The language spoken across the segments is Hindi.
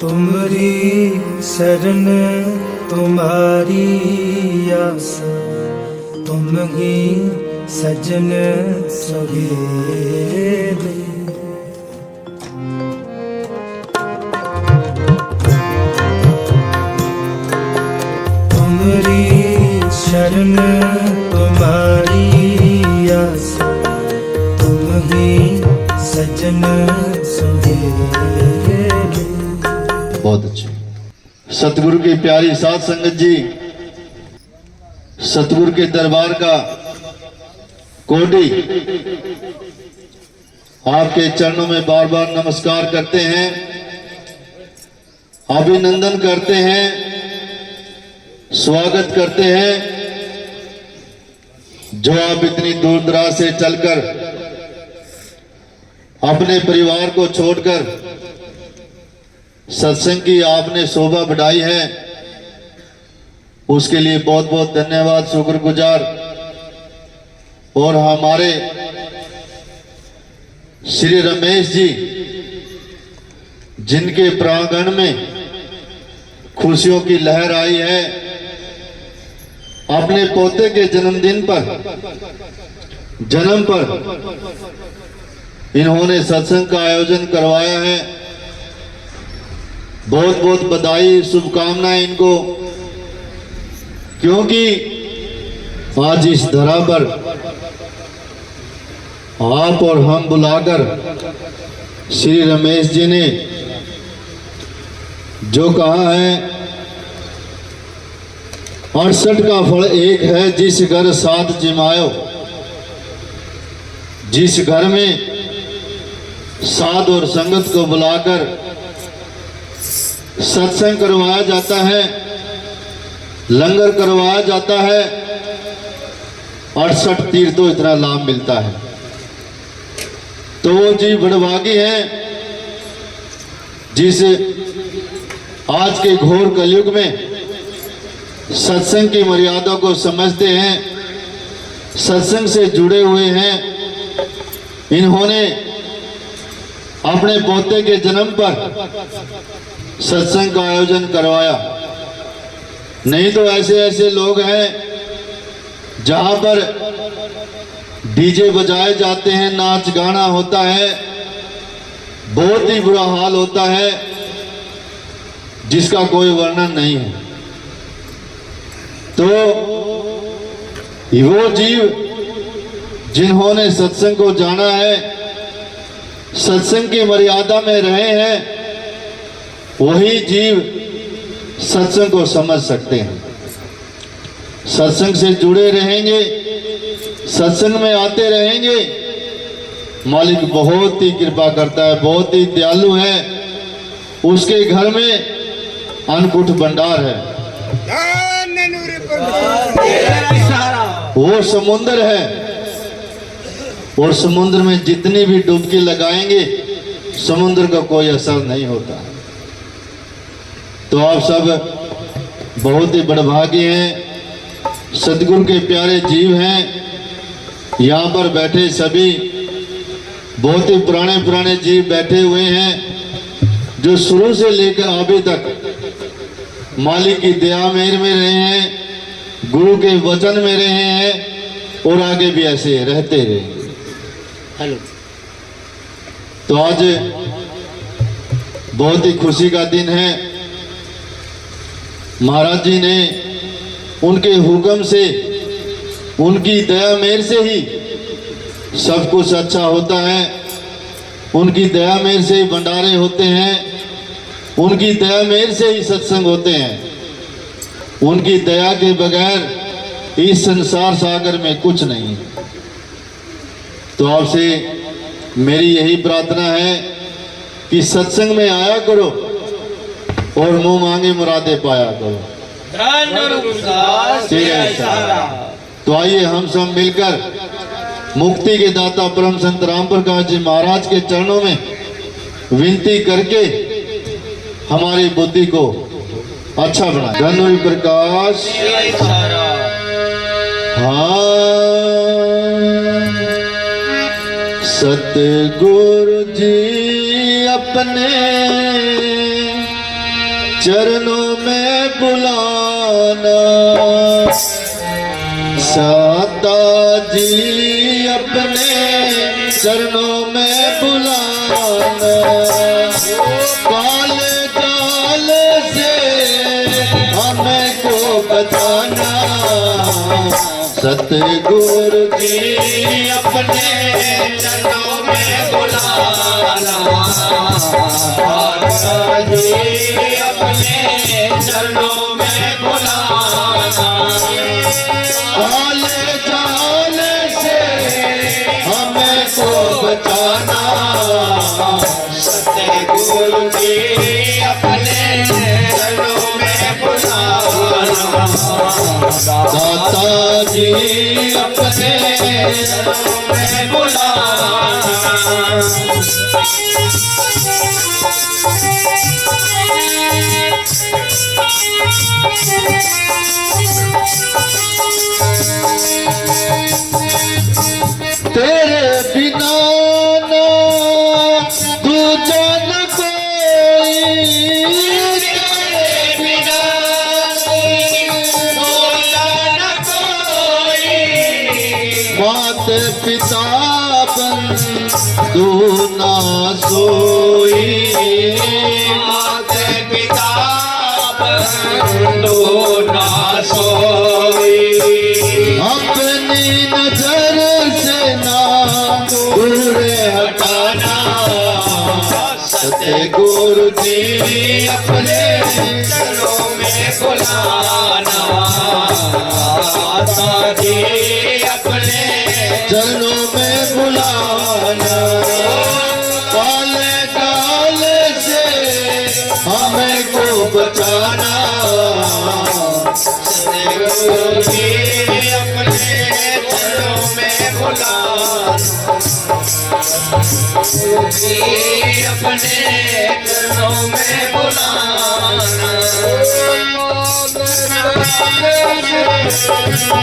तुमरी शरण तुम्हारी आस, तुम ही सजन सुहेले। तुमरी शरण तुम्हारी आस, तुम ही सजन सुहेले। बहुत अच्छे। सतगुरु की प्यारी साध संगत जी, सतगुरु के दरबार का कोटि आपके चरणों में बार बार नमस्कार करते हैं, अभिनंदन करते हैं, स्वागत करते हैं। जो आप इतनी दूर दराज से चलकर अपने परिवार को छोड़कर सत्संग की आपने शोभा बढ़ाई है, उसके लिए बहुत बहुत धन्यवाद, शुक्रगुजार। और हमारे श्री रमेश जी, जिनके प्रांगण में खुशियों की लहर आई है, अपने पोते के जन्मदिन पर, जन्म पर इन्होंने सत्संग का आयोजन करवाया है। बहुत बहुत बधाई, शुभकामनाएं इनको, क्योंकि आज इस धरा पर आप और हम बुलाकर श्री रमेश जी ने जो कहा है, 68 का फल एक है, जिस घर साथ जिमायो। जिस घर में साध और संगत को बुलाकर सत्संग करवाया जाता है, लंगर करवाया जाता है, 68 तीर्थों इतना लाभ मिलता है। तो वो जी बड़भागी हैं जिस आज के घोर कलयुग में सत्संग की मर्यादा को समझते हैं, सत्संग से जुड़े हुए हैं। इन्होंने अपने पोते के जन्म पर सत्संग का आयोजन करवाया। नहीं तो ऐसे ऐसे लोग हैं जहां पर डीजे बजाए जाते हैं, नाच गाना होता है, बहुत ही बुरा हाल होता है, जिसका कोई वर्णन नहीं है। तो वो जीव जिन्होंने सत्संग को जाना है, सत्संग की मर्यादा में रहे हैं, वही जीव सत्संग को समझ सकते हैं। सत्संग से जुड़े रहेंगे, सत्संग में आते रहेंगे, मालिक बहुत ही कृपा करता है, बहुत ही दयालु है। उसके घर में अन्नकूट भंडार है, वो समुद्र है, और समुद्र में जितनी भी डुबकी लगाएंगे समुद्र का कोई असर नहीं होता। तो आप सब बहुत ही बड़भागी हैं, सदगुरु के प्यारे जीव हैं। यहाँ पर बैठे सभी बहुत ही पुराने पुराने जीव बैठे हुए हैं, जो शुरू से लेकर अभी तक मालिक की दया मेहर में रहे हैं, गुरु के वचन में रहे हैं, और आगे भी ऐसे रहते रहे। हेलो। तो आज बहुत ही खुशी का दिन है। महाराज जी ने उनके हुक्म से, उनकी दया मेहर से ही सब कुछ अच्छा होता है। उनकी दया मेहर से ही भंडारे होते हैं, उनकी दया मेहर से ही सत्संग होते हैं। उनकी दया के बगैर इस संसार सागर में कुछ नहीं है। तो आपसे मेरी यही प्रार्थना है कि सत्संग में आया करो और मुंह मांगे मुरादे पाया करो। तो आइए हम सब मिलकर मुक्ति के दाता परम संत राम प्रकाश जी महाराज के चरणों में विनती करके हमारी बुद्धि को अच्छा बनाए। धन्य प्रकाश। हाँ, सतगुरु जी अपने चरणों में बुलाना। दाता जी अपने चरणों में बुलाना। काले जाल से हमें को बचाना। सतगुरु जी अपने चरणों में बुलाना। दाता जी अपने चरणों में बुलाना। काले जाल से हमें को बचाना। सतगुरु जी अपने चरणों में बुलाना। दाता जी अपने चरणों में बुलाना। तेरे बिना ना दूजा न कोई। तेरे बिना दूजा न कोई। माते पिता बंधु ना सोई। माते पिता बंधु ना सोई। अपनी नजर से ना दूर हटाना। सतगुरु जी अपने चरणों में बुलाना। दाता जी अपने चरणों में बुलाना। काले काल से हमें को बचाना। सतगुरु जी अपने चरणों में बुलाना। अपने चरणों में बुलाना।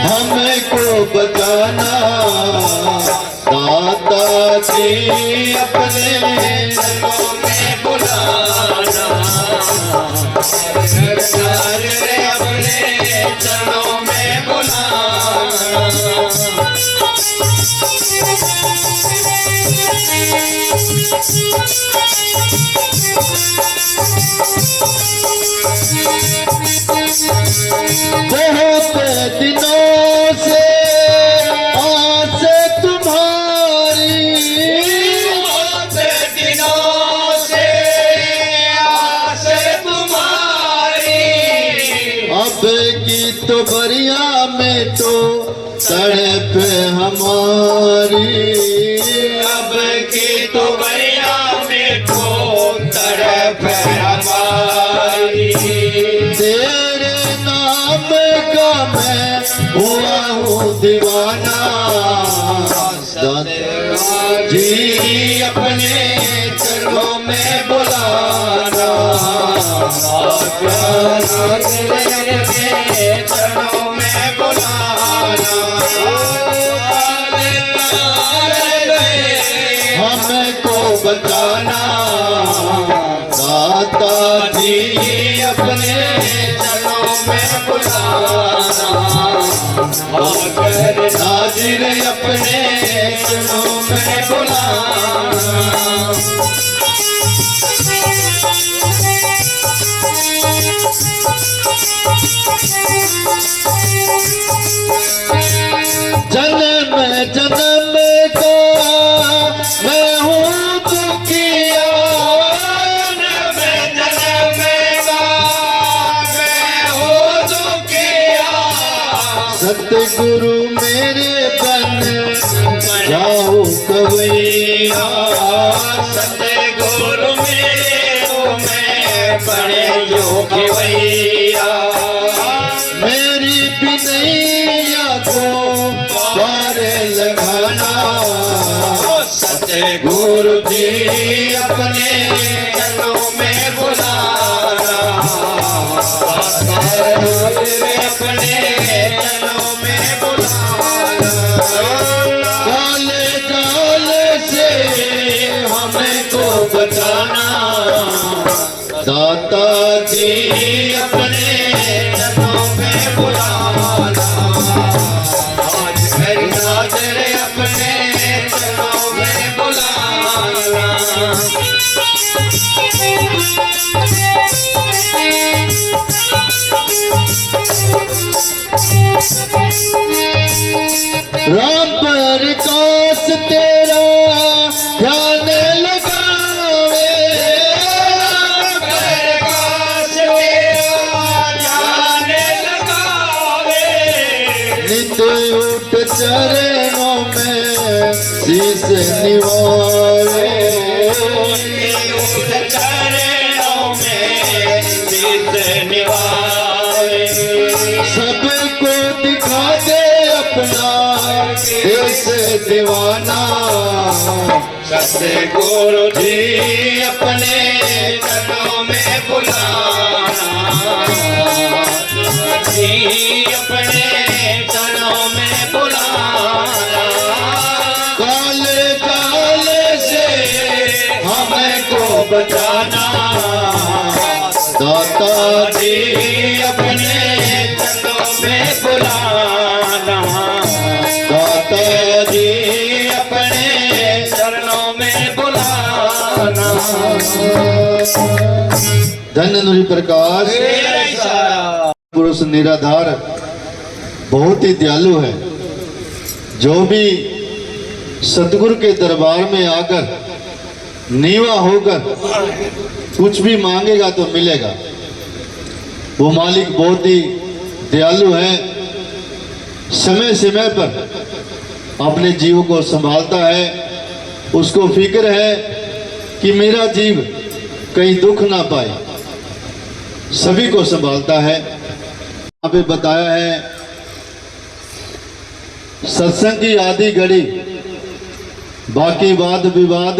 हमें को बचाना। दाता जी अपने चरणों में बुलाना। अपने चरणों में बुलाना। बहुत दिनों से आस तुम्हारी। बहुत दिनों से आस तुम्हारी। अब की तो बरिया में तो तड़प हमारी। अब की तो बरिया में तो तड़प हमारी। तेरे नाम का मैं हुआ हूँ दीवाना। दाता जी अपने चरणों में बुलाना। चरणों में बुलाना। हमें को बचाना। दाता जी अपने चरणों में बुलाना। हाजिर अपने चरणों में बुलाना। जन्म जन्म का मैं हूँ दुखिया। जन्म जन्म का मैं हूँ दुखिया। सतगुरु मेरे बन जाओ कवैया। सतगुरु मेरे को मैं बड़े योग्य वैया। मेरी बिनैया को पार लगाना। सतगुरु जी अपने चरणों में बुलाना। अपने चरणों में बुलाना। काले काल से हमें को बचाना। दाता जी जी अपने चरणों में बुलाना, आज मेरी नाज़र अपने चरणों में बुलाना। राम प्रकाश तेरा ध्यान लगावे, राम प्रकाश तेरा ध्यान लगावे, नित उठ चरणों में शीश निवावे, नित उठ चरणों में शीश निवावे। सबको दिखा दे अपना देश दीवाना, सतगुरु जी अपने चरणों में बुलाना, जी अपने चरणों में बुलाना। काले काले से हमको बचाना, दाता जी अपने चरणों में बुलाना, दाता जी अपने चरणों में बुलाना। धन्य नूरी प्रकाश पुरुष निराधार बहुत ही दयालु है। जो भी सतगुरु के दरबार में आकर नीवा होकर कुछ भी मांगेगा तो मिलेगा। वो मालिक बहुत ही दयालु है, समय समय पर अपने जीव को संभालता है। उसको फिक्र है कि मेरा जीव कहीं दुख ना पाए, सभी को संभालता है। यहाँ पे बताया है सत्संग की आधी घड़ी, बाकी वाद विवाद,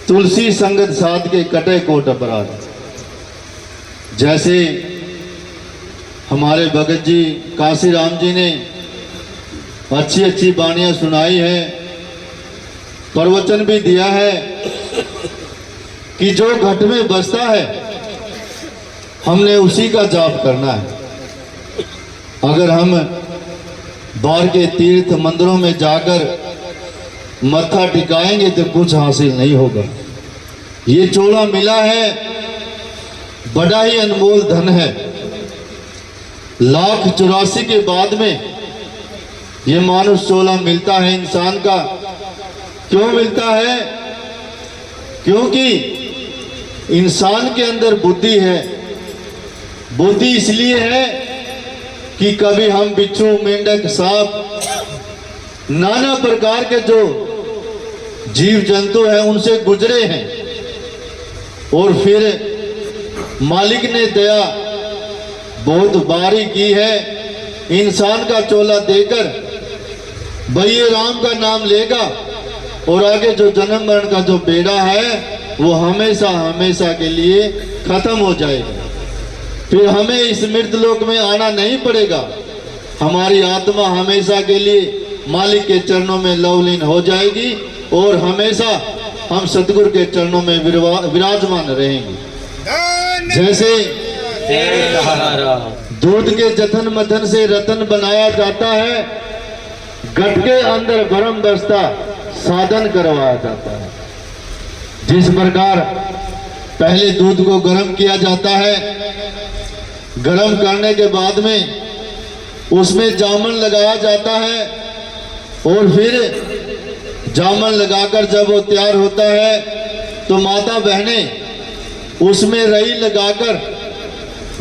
तुलसी संगत साध के कटे कोट अपराध। जैसे हमारे भगत जी काशी राम जी ने अच्छी अच्छी बाणियां सुनाई है, प्रवचन भी दिया है कि जो घट में बसता है हमने उसी का जाप करना है। अगर हम बाहर के तीर्थ मंदिरों में जाकर मत्था टिकाएंगे तो कुछ हासिल नहीं होगा। ये चोला मिला है, बड़ा ही अनमोल धन है। 1,84,000 के बाद में ये मानुष चोला मिलता है इंसान का। क्यों मिलता है? क्योंकि इंसान के अंदर बुद्धि है। बुद्धि इसलिए है कि कभी हम बिच्छू, मेंढक, सांप, नाना प्रकार के जो जीव जंतु हैं उनसे गुजरे हैं, और फिर मालिक ने दया बहुत बारी की है। इंसान का चोला देकर भाई ये राम का नाम लेगा और आगे जो जन्म मरण का जो बेड़ा है वो हमेशा हमेशा के लिए खत्म हो जाएगा। फिर हमें इस मृतलोक में आना नहीं पड़ेगा। हमारी आत्मा हमेशा के लिए मालिक के चरणों में लवलीन हो जाएगी और हमेशा हम सतगुरु के चरणों में विराजमान रहेंगे। जैसे दूध के जथन मथन से रतन बनाया जाता है, घट के अंदर भरम बसता साधन करवाया जाता है। जिस प्रकार पहले दूध को गर्म किया जाता है, गर्म करने के बाद में उसमें जामन लगाया जाता है, और फिर जामन लगाकर जब वो तैयार होता है तो माता बहनें उसमें रई लगाकर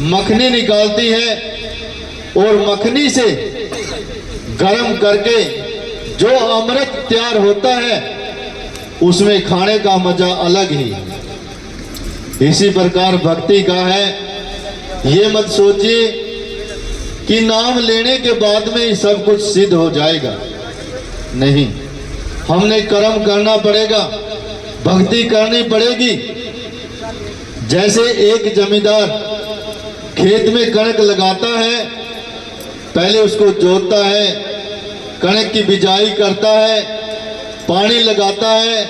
मखनी निकालती है, और मखनी से गर्म करके जो अमृत तैयार होता है उसमें खाने का मजा अलग ही। इसी प्रकार भक्ति का है। ये मत सोचिए कि नाम लेने के बाद में ही सब कुछ सिद्ध हो जाएगा, नहीं। हमने कर्म करना पड़ेगा, भक्ति करनी पड़ेगी। जैसे एक जमींदार खेत में कणक लगाता है, पहले उसको जोतता है, कणक की बिजाई करता है, पानी लगाता है,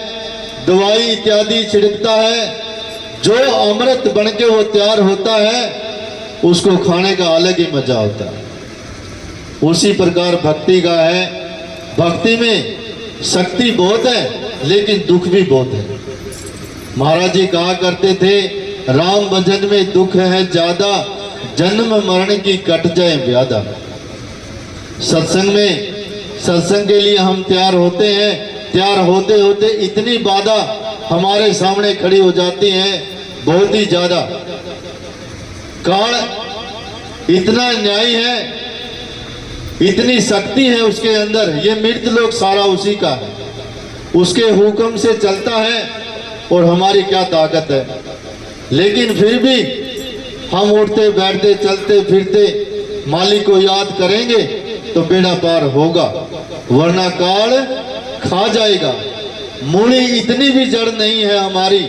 दवाई इत्यादि छिड़कता है, जो अमृत बन के वो तैयार होता है उसको खाने का अलग ही मजा होता है। उसी प्रकार भक्ति का है। भक्ति में शक्ति बहुत है लेकिन दुख भी बहुत है। महाराज जी कहा करते थे, राम भजन में दुख है ज्यादा, जन्म मरण की कट जाए व्याधा। सत्संग में, सत्संग के लिए हम तैयार होते हैं, तैयार होते होते इतनी बाधा हमारे सामने खड़ी हो जाती है, बहुत ही ज्यादा। काल इतना न्यायी है, इतनी शक्ति है उसके अंदर, ये मृत लोग सारा उसी का है, उसके हुक्म से चलता है और हमारी क्या ताकत है। लेकिन फिर भी हम उठते बैठते चलते फिरते मालिक को याद करेंगे तो बेड़ा पार होगा, वरना काल खा जाएगा। मूली इतनी भी जड़ नहीं है हमारी।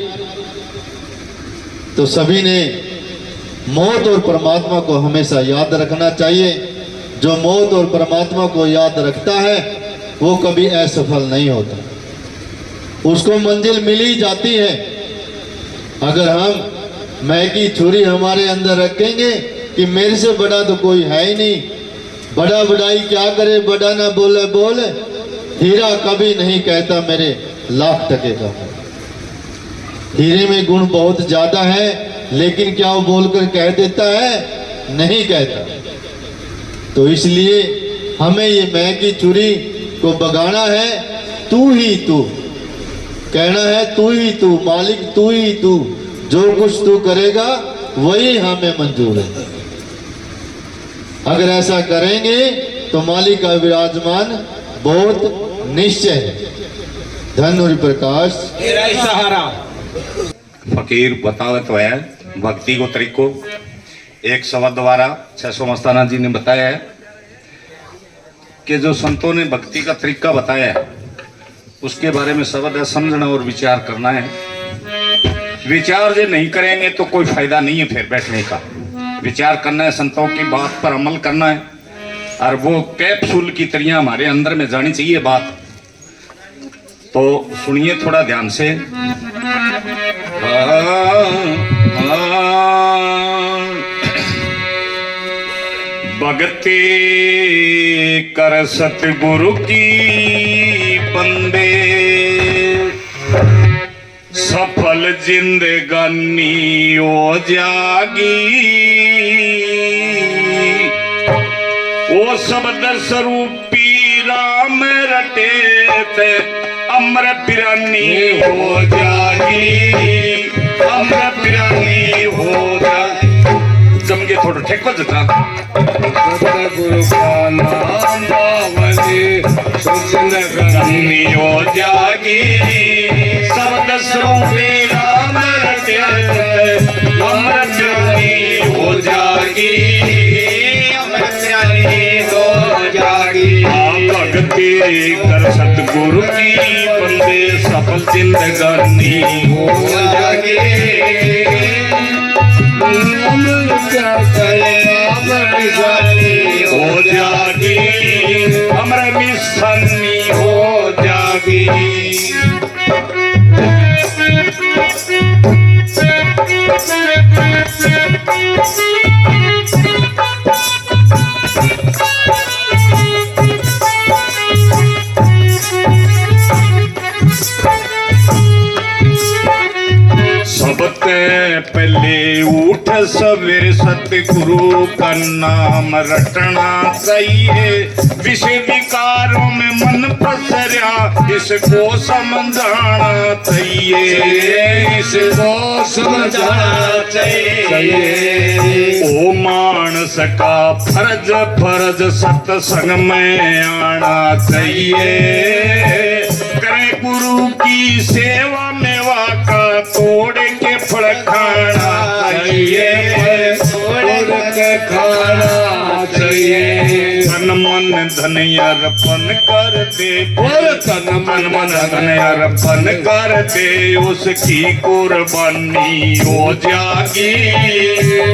तो सभी ने मौत और परमात्मा को हमेशा याद रखना चाहिए। जो मौत और परमात्मा को याद रखता है वो कभी असफल नहीं होता, उसको मंजिल मिल ही जाती है। अगर हम मैं की छुरी हमारे अंदर रखेंगे कि मेरे से बड़ा तो कोई है ही नहीं, बड़ा बड़ाई क्या करे, बड़ा ना बोले बोल, हीरा कभी नहीं कहता मेरे लाख टके का। हीरे में गुण बहुत ज्यादा है लेकिन क्या वो बोलकर कह देता है? नहीं कहता। तो इसलिए हमें ये मैं की चुरी को बगाना है। तू ही तू कहना है, तू ही तू मालिक, तू ही तू, जो कुछ तू करेगा वही हमें मंजूर है। अगर ऐसा करेंगे तो मालिक का विराजमान बहुत निश्चय है। धन प्रकाश तेरा ही सहारा। फकीर बतावे तो है भक्ति को तरीको। एक शब्द द्वारा 600 मस्ताना जी ने बताया है कि जो संतों ने भक्ति का तरीका बताया है उसके बारे में शब्द है समझना और विचार करना है। विचार जो नहीं करेंगे तो कोई फायदा नहीं है फिर बैठने का। विचार करना है, संतों की बात पर अमल करना है और वो कैप्सूल की तरह हमारे अंदर में जानी चाहिए बात। तो सुनिए थोड़ा ध्यान से। भक्ति कर सतगुरु की बंदे, सफल जिंदगानी हो जागी। वो शब्द स्वरूपी राम रटे थे, अमर पिरानी हो जागी, अमर पिरानी हो जागी। जमगे थोड़ा ठेको जता गुरु का नाम बावली, जिंदगानी हो जागी। शब्द स्वरूपी राम रटे थे, अमर पिरानी हो जागी, अमर पिरानी हो जागी। भक्ति कर सतगुरु की बंदे, सफल जिंदगानी हो जागी। क्या करे अमर निशानी हो जागी, अमर निशानी हो जागी। सबसे पहले उठ सवेरे सतगुरु का नाम रटना चाहिए। विषय विकारों में मन पसरिया, इसको समझाना चाहिए, इसको समझाना चाहिए। ओ मानस का फर्ज फर्ज सत्संग में आना चाहिए। करे गुरु की सेवा में वाका तोड़ के फल खाना चाहिए, तोड़ के खाना चाहिए। तन मन धन अर्पण कर दे, तन मन धन अर्पण कर दे, उसकी कुर्बानी हो जागी।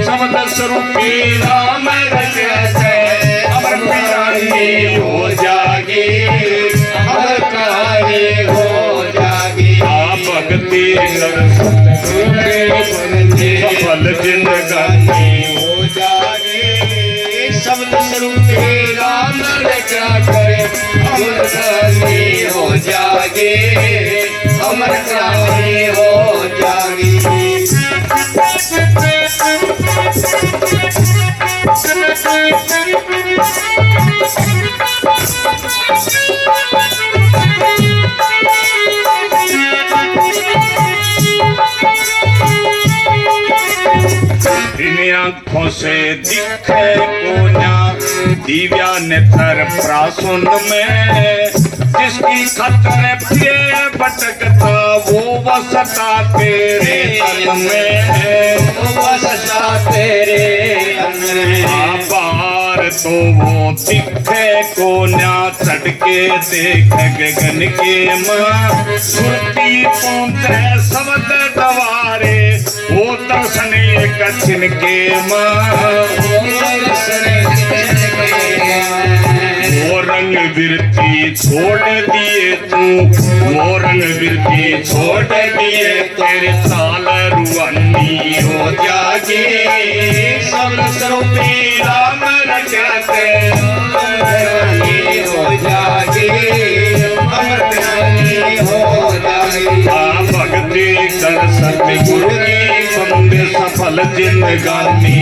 शब्द स्वरूपी राम रटे, अमर पिरानी हो जागी, अमर कहानी हो जागी। भक्ति कर सतगुरु के बंदे सफल जिंदगानी हो जागे शब्द स्वरूपे राम ने क्या करे अमर प्राणी हो जागे अमर प्राणी हो जागे इन आंखों से दिखे कोना दिव्या नेत्र प्रासुन में जिसकी खतर प्रिय भटकता वो वसता तेरे तन में वो वसता तेरे तन में बाहर तो वो दिखे कोना चढ़ के देख गगन के माँ सुरती पहुंचे शब्द दवारे वो दर्शन एक छिनके माँ वो रंग बिरती छोड़ दिए तू वो रंग बिरती छोड़ दिए तेरे साल रुआनी हो जागे सब स्वरूपी राम रचाते हो जागे अमर प्राणी हो जागे भक्ति कर सतगुरु की बंदे सफल जिंदगानी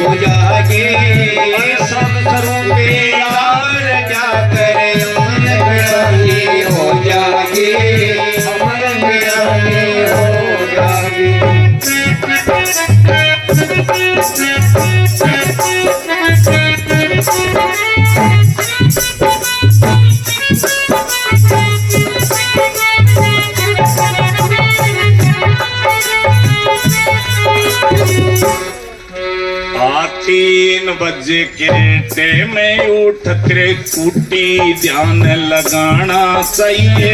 हो जागे सब स्वरूपी राम रचाते अमर प्राणी हो जागे अमर प्राणी हो जागे तीन बजे के टेम में उठ त्रिकुटी ध्यान लगाना चाहिए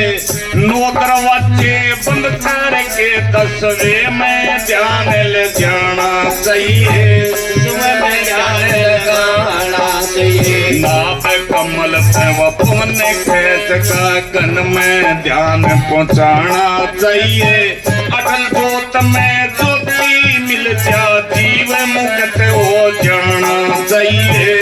9 दरवाजे बंद करके 10वें में ध्यान ले जाना चाहिए सुबह में ध्यान लगाना चाहिए नाभ कमल पे पवन खेत का कन में ध्यान पहुंचाना चाहिए अटल गोत में ज्योति मिल जा जीव मुक्त हो जाना चाहिए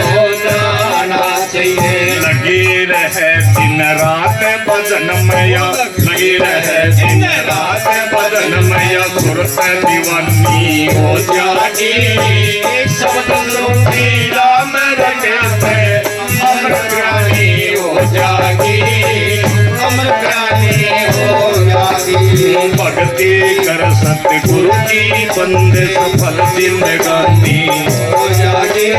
हो जाना चाहिए लगे रहे दिन रात भजन मैया लगे रहे दिन रात भजन मैया सुरत दीवानी हो जागी शब्द लोकी राम रचाते अमर प्राणी हो जागी अमर प्राणी हो जागी भक्ति कर सतगुरु की बंदे सफल जिंदगानी हो जागे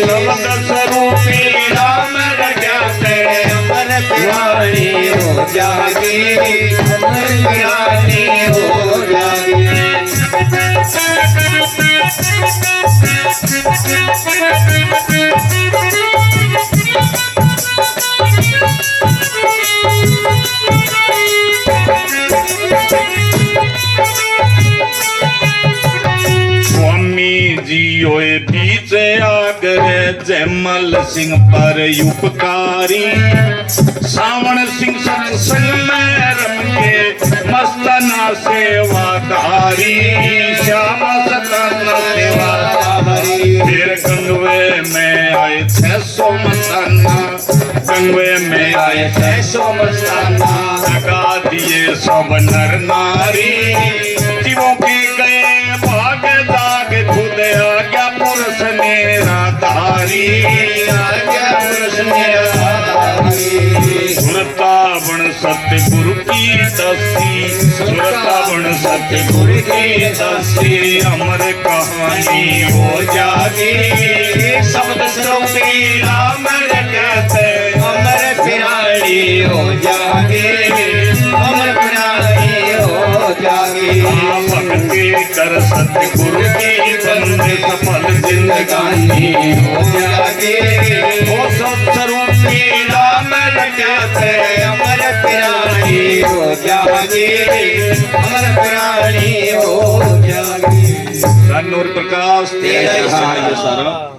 शब्द स्वरूपी राम रचाते अमर प्राणी हो जागे अमर प्राणी हो जागे स्वामी जी ओए पीछे आगरे जयमल सिंह पर उपकारी सावन सिंह सत्संग में रम के मस्तना सेवादारी श्याम सतना सेवादारी फिर गंगवे में आए 600 मस्ताना गंगवे में आए 600 मस्ताना लगा दिए सब नर नारी जीवों के गए भाग दाग खुद आज्ञा पुरुष मेरा धारी आज्ञा पुरुष मेरा धारी सुरता बन सतगुरु की दसी सुरता बन सतगुरु की दसी अमर कहानी हो जागे शब्द स्वरूपी राम रचाते अमर प्राणी हो जागे अमर प्राणी हो जागे भक्ति कर सतगुरु की बंदे सफल जिंदगानी हो जागे वो सब स्वरूपी राम रचाते अमर प्राणी हो जागे अमर प्राणी हो जागे प्रकाश तेरा